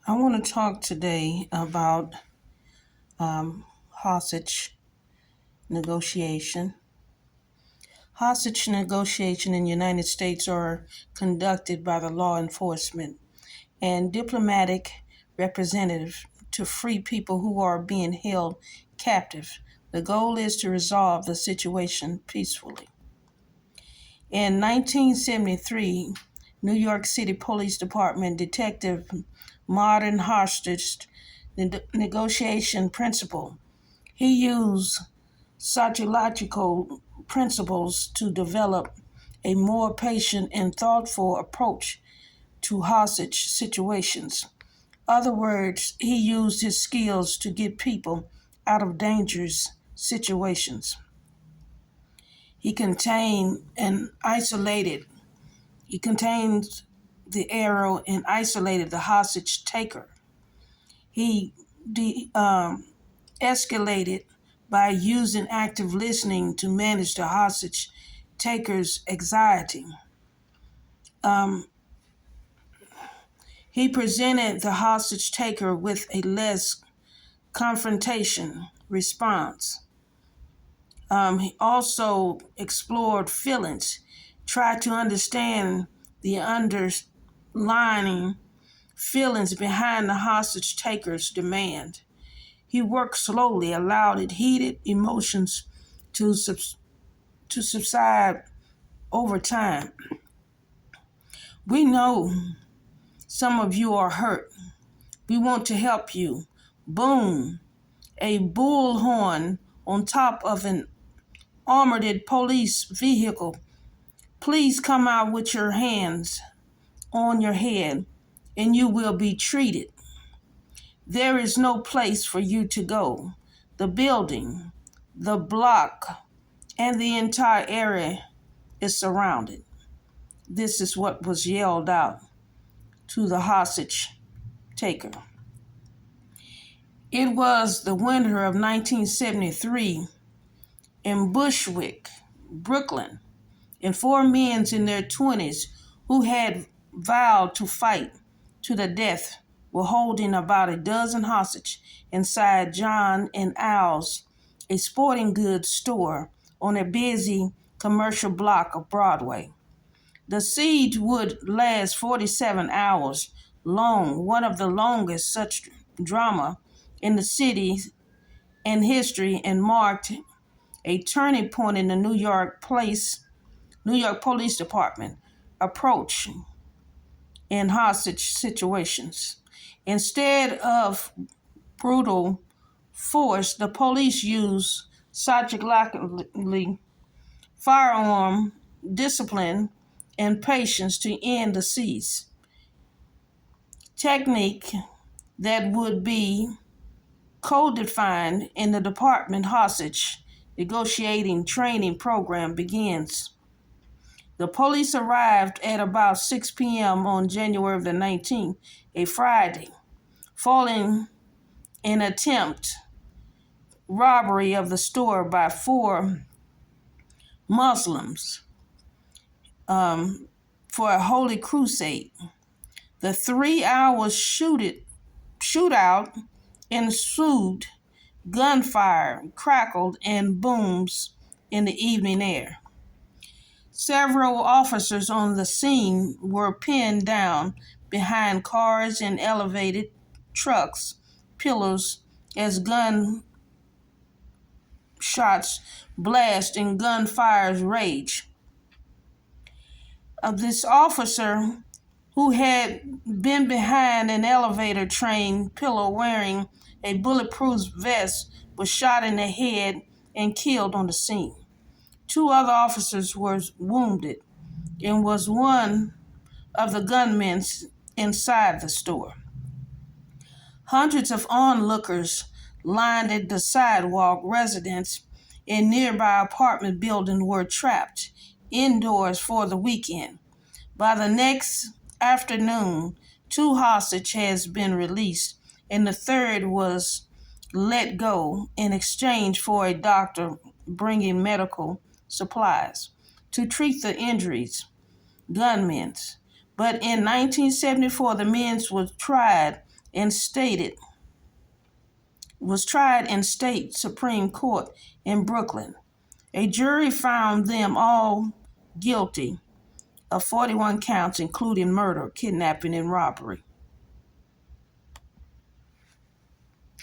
I want to talk today about hostage negotiation. Hostage negotiation in the United States are conducted by the law enforcement and diplomatic representative to free people who are being held captive. The goal is to resolve the situation peacefully. In 1973, New York City Police Department Detective Modern Hostage negotiation principle. He used sociological principles to develop a more patient and thoughtful approach to hostage situations. Other words, he used his skills to get people out of dangerous situations. He contained and isolated. He contained the arrow and isolated the hostage taker. He escalated by using active listening to manage the hostage taker's anxiety. He presented the hostage taker with a less confrontation response. He also explored feelings, tried to understand the underlying feelings behind the hostage taker's demand. He worked slowly, allowed heated emotions to subside over time. We know some of you are hurt. We want to help you. Boom. A bullhorn on top of an armored police vehicle. Please come out with your hands on your head and you will be treated. There is no place for you to go. The building, the block, and the entire area is surrounded. This is what was yelled out to the hostage taker. It was the winter of 1973 in Bushwick, Brooklyn, and four men in their 20s who had vowed to fight to the death were holding about a dozen hostages inside John and Al's, a sporting goods store on a busy commercial block of Broadway. The siege would last 47 hours long, one of the longest such drama in the city and history, and marked a turning point in the New York Police Department approach in hostage situations. Instead of brutal force, the police used psychologically firearm discipline and patience to end the siege. Technique that would be codified in the department hostage negotiating training program begins. The police arrived at about 6 p.m. on January the 19th, a Friday, following an attempt robbery of the store by four Muslims for a holy crusade. The 3 hour shootout ensued. Gunfire crackled and booms in the evening air. Several officers on the scene were pinned down behind cars and elevated trucks, pillars, as gun shots blast and gunfires rage. This officer who had been behind an elevator train pillar wearing a bulletproof vest was shot in the head and killed on the scene. Two other officers were wounded and was one of the gunmen inside the store. Hundreds of onlookers lined the sidewalk. Residents in nearby apartment buildings were trapped indoors for the weekend. By the next afternoon, two hostages had been released, and the third was let go in exchange for a doctor bringing medical supplies to treat the injuries. Gunmen. But in 1974, the men were tried was tried in state Supreme Court in Brooklyn. A jury found them all guilty of 41 counts, including murder, kidnapping, and robbery.